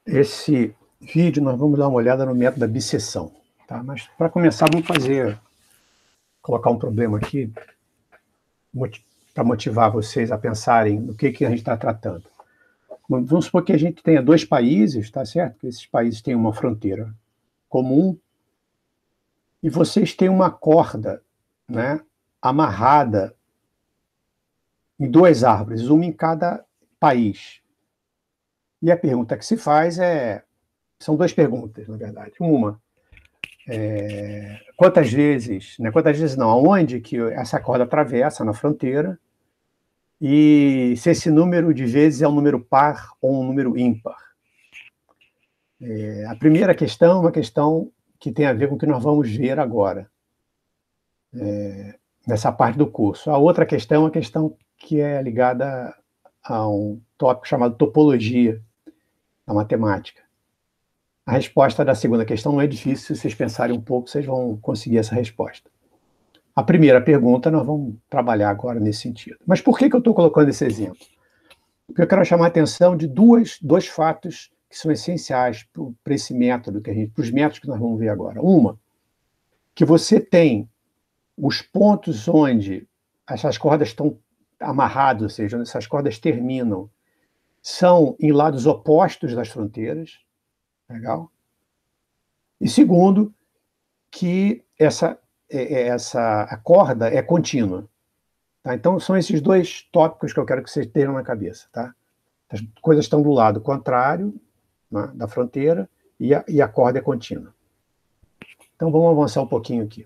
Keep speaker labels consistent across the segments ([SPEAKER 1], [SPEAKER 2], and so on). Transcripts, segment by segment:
[SPEAKER 1] Esse vídeo nós vamos dar uma olhada no método da bisseção, tá? Mas para começar vamos colocar um problema aqui para motivar vocês a pensarem no que a gente está tratando. Vamos supor que a gente tenha dois países, tá certo? Que esses países têm uma fronteira comum e vocês têm uma corda, né, amarrada em duas árvores, uma em cada país. E a pergunta que se faz são duas perguntas, na verdade. Uma, quantas vezes não, aonde que essa corda atravessa na fronteira, e se esse número de vezes é um número par ou um número ímpar. A primeira questão é uma questão que tem a ver com o que nós vamos ver agora, nessa parte do curso. A outra questão é uma questão que é ligada a um tópico chamado topologia da matemática. A resposta da segunda questão não é difícil, se vocês pensarem um pouco, vocês vão conseguir essa resposta. A primeira pergunta nós vamos trabalhar agora nesse sentido. Mas por que eu estou colocando esse exemplo? Porque eu quero chamar a atenção de dois fatos que são essenciais para esse método, para os métodos que nós vamos ver agora. Uma, que você tem os pontos onde essas cordas estão amarradas, ou seja, onde essas cordas terminam, são em lados opostos das fronteiras. Legal? E segundo, que a corda é contínua. Tá? Então, são esses dois tópicos que eu quero que vocês tenham na cabeça. Tá? As coisas estão do lado contrário, né, da fronteira, e a corda é contínua. Então, vamos avançar um pouquinho aqui.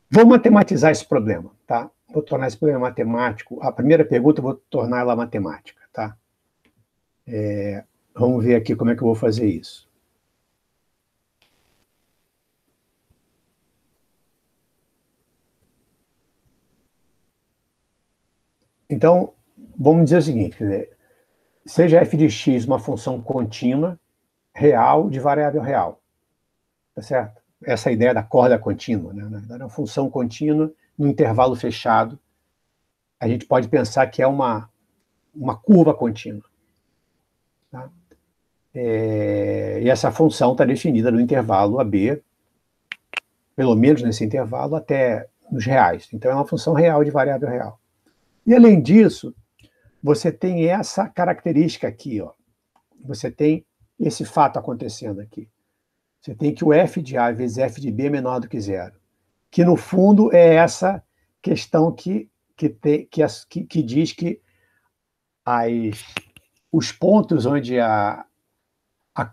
[SPEAKER 1] Vou matematizar esse problema. Tá? Vou tornar esse problema matemático. A primeira pergunta eu vou tornar ela matemática. Tá? Vamos ver aqui como é que eu vou fazer isso. Então, vamos dizer o seguinte, quer dizer, seja f de x uma função contínua, real, de variável real. Tá certo? Essa é a ideia da corda contínua, né? Na verdade, uma função contínua no intervalo fechado. A gente pode pensar que é uma curva contínua. Tá? E essa função está definida no intervalo AB, pelo menos nesse intervalo, até nos reais. Então, é uma função real de variável real. E, além disso, você tem essa característica aqui. Ó. Você tem esse fato acontecendo aqui. Você tem que o f de A vezes f de B é menor do que zero. Que, no fundo, é essa questão que diz que os pontos onde a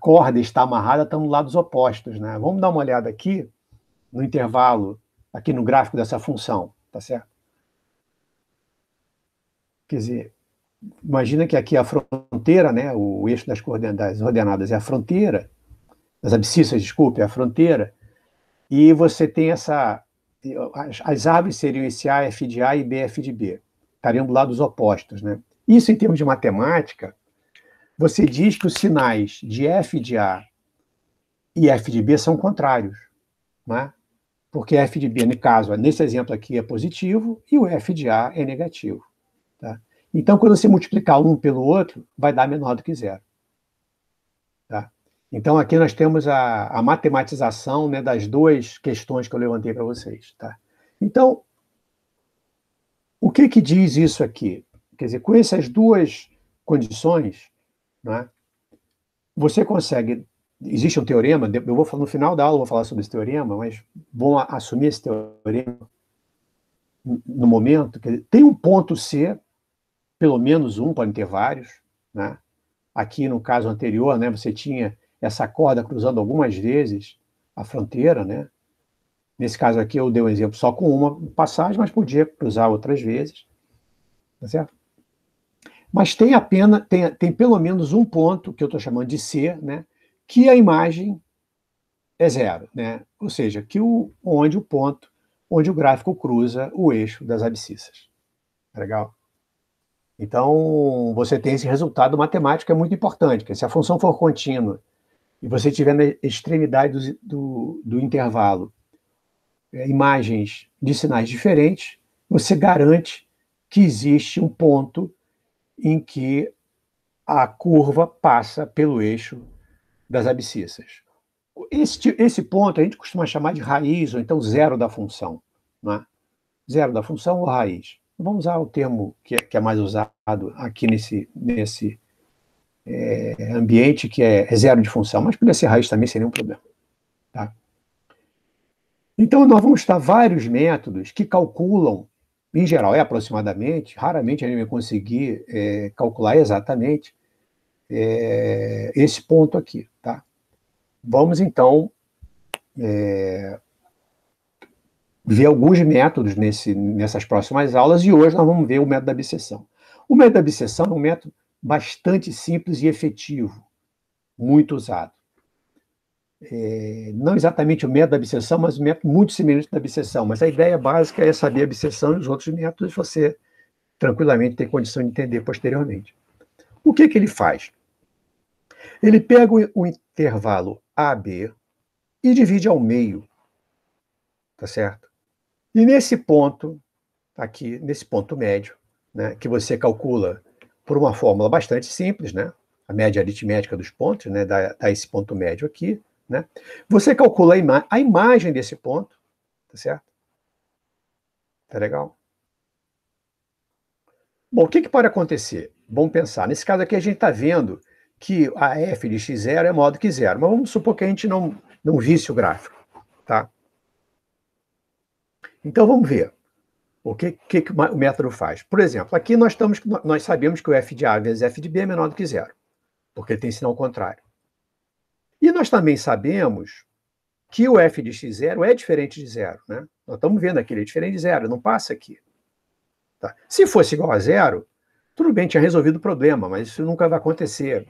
[SPEAKER 1] corda está amarrada estão lados opostos. Né? Vamos dar uma olhada aqui no intervalo, aqui no gráfico dessa função. Tá certo? Quer dizer, imagina que aqui a fronteira, né, o eixo das ordenadas é a fronteira, das abscissas, desculpe, é a fronteira, e você tem as árvores seriam esse A, F de A e B, F de B. Estariam do lado dos opostos, né? Isso, em termos de matemática, você diz que os sinais de F de A e F de B são contrários, né? Porque F de B, no caso, nesse exemplo aqui, é positivo e o F de A é negativo. Tá? Então, quando você multiplicar um pelo outro, vai dar menor do que zero. Tá? Então, aqui nós temos a matematização, né, das duas questões que eu levantei para vocês. Tá? Então, o que diz isso aqui? Quer dizer, com essas duas condições, né, você consegue... Existe um teorema, eu vou falar, no final da aula eu vou falar sobre esse teorema, mas vou assumir esse teorema no momento. Quer dizer, tem um ponto C, pelo menos um, podem ter vários, né? Aqui, no caso anterior, né, você tinha essa corda cruzando algumas vezes a fronteira, né? Nesse caso aqui, eu dei um exemplo só com uma passagem, mas podia cruzar outras vezes, tá certo? Mas tem pelo menos um ponto, que eu estou chamando de C, né, que a imagem é zero, né? Ou seja, onde o gráfico cruza o eixo das abscissas. Legal? Então, você tem esse resultado matemático que é muito importante, que se a função for contínua e você estiver na extremidade do intervalo, imagens de sinais diferentes, você garante que existe um ponto em que a curva passa pelo eixo das abscissas. Esse ponto a gente costuma chamar de raiz, ou então zero da função. Não é? Zero da função ou raiz. Vamos usar o termo que é mais usado aqui nesse ambiente, que é zero de função, mas poderia ser raiz também, sem nenhum problema. Tá? Então, nós vamos estar vários métodos que calculam, em geral, aproximadamente, raramente a gente vai conseguir calcular exatamente esse ponto aqui. Tá? Vamos, então, ver alguns métodos nessas próximas aulas, e hoje nós vamos ver o método da abscissão. O método da abscissão é um método bastante simples e efetivo, muito usado. Não exatamente o método da abscissão, mas um método muito semelhante da abscissão, mas a ideia básica é saber a abscissão e os outros métodos você tranquilamente tem condição de entender posteriormente. O que ele faz? Ele pega o intervalo AB e divide ao meio, tá certo? E nesse ponto, aqui, nesse ponto médio, né, que você calcula por uma fórmula bastante simples, né, a média aritmética dos pontos, né, dá esse ponto médio aqui, né, você calcula a imagem desse ponto, tá certo? Tá legal? Bom, o que pode acontecer? Vamos pensar. Nesse caso aqui, a gente está vendo que a f de x0 é maior do que zero, mas vamos supor que a gente não visse o gráfico, tá? Então, vamos ver o que o método faz. Por exemplo, aqui nós sabemos que o f de A vezes f de B é menor do que zero, porque ele tem sinal contrário. E nós também sabemos que o f de x0 é diferente de zero, né? Nós estamos vendo aqui, ele é diferente de zero, não passa aqui. Tá? Se fosse igual a zero, tudo bem, tinha resolvido o problema, mas isso nunca vai acontecer.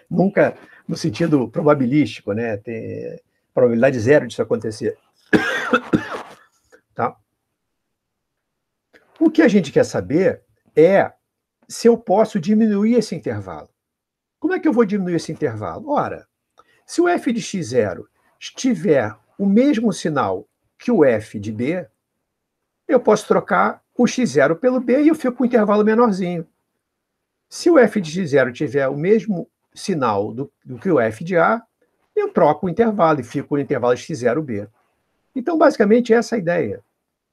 [SPEAKER 1] Nunca no sentido probabilístico, né? Tem probabilidade zero disso acontecer. Tá? O que a gente quer saber é se eu posso diminuir esse intervalo. Como é que eu vou diminuir esse intervalo? Ora, se o f de x0 tiver o mesmo sinal que o f de b, eu posso trocar o x0 pelo b e eu fico com um intervalo menorzinho. Se o f de x0 tiver o mesmo sinal do que o f de a, eu troco o intervalo e fico com o intervalo x0b. Então, basicamente, essa é a ideia,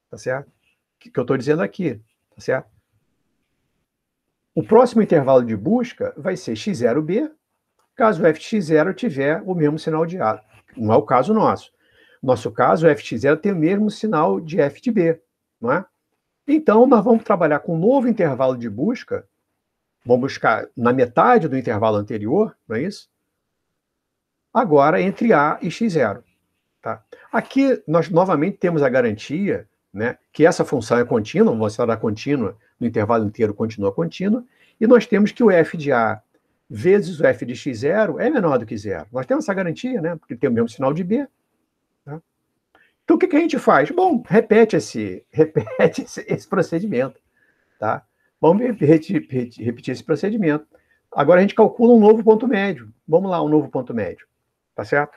[SPEAKER 1] tá certo? Que eu estou dizendo aqui, tá certo? O próximo intervalo de busca vai ser x0b, caso o f de x0 tiver o mesmo sinal de a. Não é o caso nosso. No nosso caso, o f de x0 tem o mesmo sinal de f de b, não é? Então, nós vamos trabalhar com um novo intervalo de busca, vamos buscar na metade do intervalo anterior, não é isso? Agora, entre a e x0. Tá? Aqui, nós novamente temos a garantia, né, que essa função é contínua, uma velocidade contínua no intervalo inteiro continua contínua, e nós temos que o f de a vezes o f de x0 é menor do que zero. Nós temos essa garantia, né, porque tem o mesmo sinal de b. Tá? Então, o que a gente faz? Bom, repete esse procedimento. Tá? Vamos repetir esse procedimento. Agora a gente calcula um novo ponto médio. Vamos lá, um novo ponto médio. Tá certo?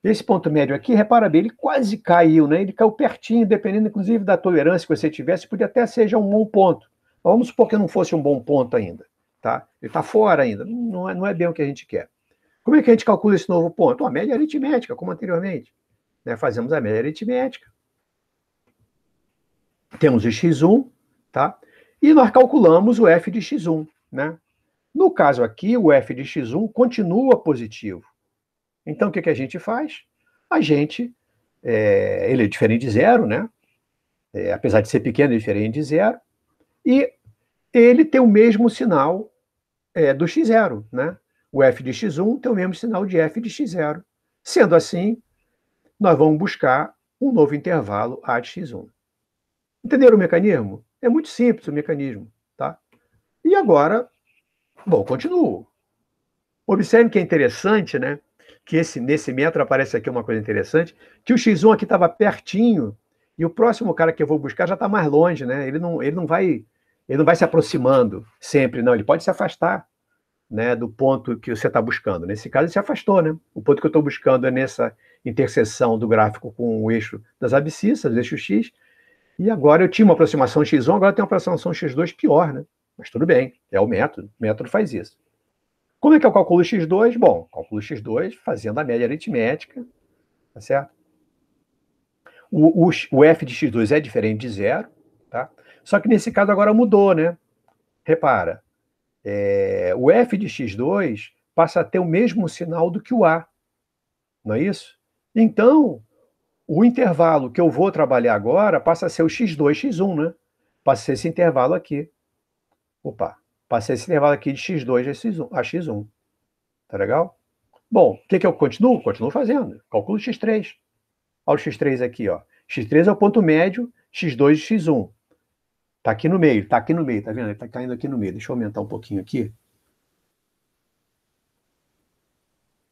[SPEAKER 1] Esse ponto médio aqui, repara bem, ele quase caiu, né? Ele caiu pertinho, dependendo, inclusive, da tolerância que você tivesse, podia até ser um bom ponto. Mas vamos supor que não fosse um bom ponto ainda. Tá? Ele está fora ainda. Não é bem o que a gente quer. Como é que a gente calcula esse novo ponto? A média aritmética, como anteriormente. Né? Fazemos a média aritmética. Temos o x1, tá? E nós calculamos o f de x1, né? No caso aqui, o f de x1 continua positivo. Então, o que a gente faz? Ele é diferente de zero, né? Apesar de ser pequeno, é diferente de zero. E ele tem o mesmo sinal do x0, né? O f de x1 tem o mesmo sinal de f de x0. Sendo assim, nós vamos buscar um novo intervalo a de x1. Entenderam o mecanismo? É muito simples o mecanismo, tá? E agora, bom, continuo. Observe que é interessante, né? Que nesse método aparece aqui uma coisa interessante, que o x1 aqui estava pertinho, e o próximo cara que eu vou buscar já está mais longe, né? Ele não vai se aproximando sempre, não. Ele pode se afastar, né, do ponto que você está buscando. Nesse caso, ele se afastou, né? O ponto que eu estou buscando é interseção do gráfico com o eixo das abscissas, o eixo X, e agora eu tinha uma aproximação x1, agora eu tenho uma aproximação x2 pior, né? Mas tudo bem, é o método faz isso. Como é que eu calculo x2? Bom, calculo x2 fazendo a média aritmética, tá certo? O f de x2 é diferente de zero, tá? Só que nesse caso agora mudou, né? Repara, o f de x2 passa a ter o mesmo sinal do que o a, não é isso? Então, o intervalo que eu vou trabalhar agora passa a ser o x2, x1, né? Passa a ser esse intervalo aqui. Opa, passa esse intervalo aqui de x2 a x1. Tá legal? Bom, o que eu continuo? Continuo fazendo. Calculo x3. Olha o x3 aqui, ó. x3 é o ponto médio, x2 e x1. Tá aqui no meio, tá vendo? Ele tá caindo aqui no meio. Deixa eu aumentar um pouquinho aqui.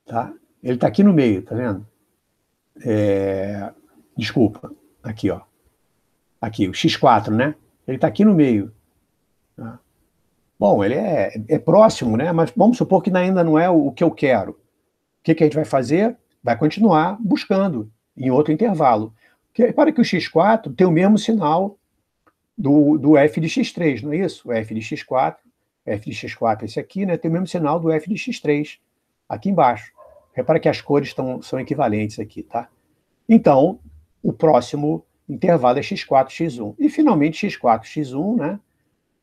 [SPEAKER 1] Tá? Ele tá aqui no meio, tá vendo? Desculpa. Aqui, ó. Aqui, o x4, né? Ele tá aqui no meio. Tá? Bom, ele é próximo, né? Mas vamos supor que ainda não é o que eu quero. O que a gente vai fazer? Vai continuar buscando em outro intervalo. Repara que o x4 tem o mesmo sinal do f de x3, não é isso? O f de x4 é esse aqui, né? Tem o mesmo sinal do f de x3, aqui embaixo. Repara que as cores são equivalentes aqui, tá? Então, o próximo intervalo é x4, x1. E, finalmente, x4, x1, né?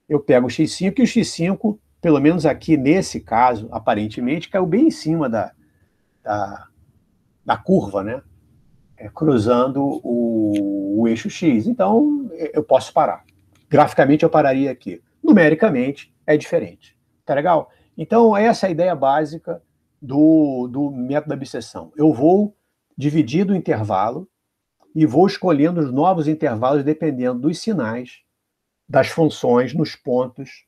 [SPEAKER 1] Eu pego o x5, e o x5, pelo menos aqui nesse caso, aparentemente, caiu bem em cima da curva, né? Cruzando o eixo X. Então, eu posso parar. Graficamente, eu pararia aqui. Numericamente, é diferente. Tá legal? Então, essa é a ideia básica do método da abscissão. Eu vou dividir o intervalo e vou escolhendo os novos intervalos dependendo dos sinais das funções nos pontos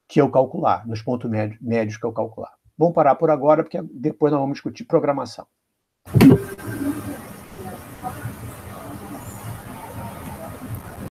[SPEAKER 1] que eu calcular, nos pontos médios que eu calcular. Vamos parar por agora, porque depois nós vamos discutir programação.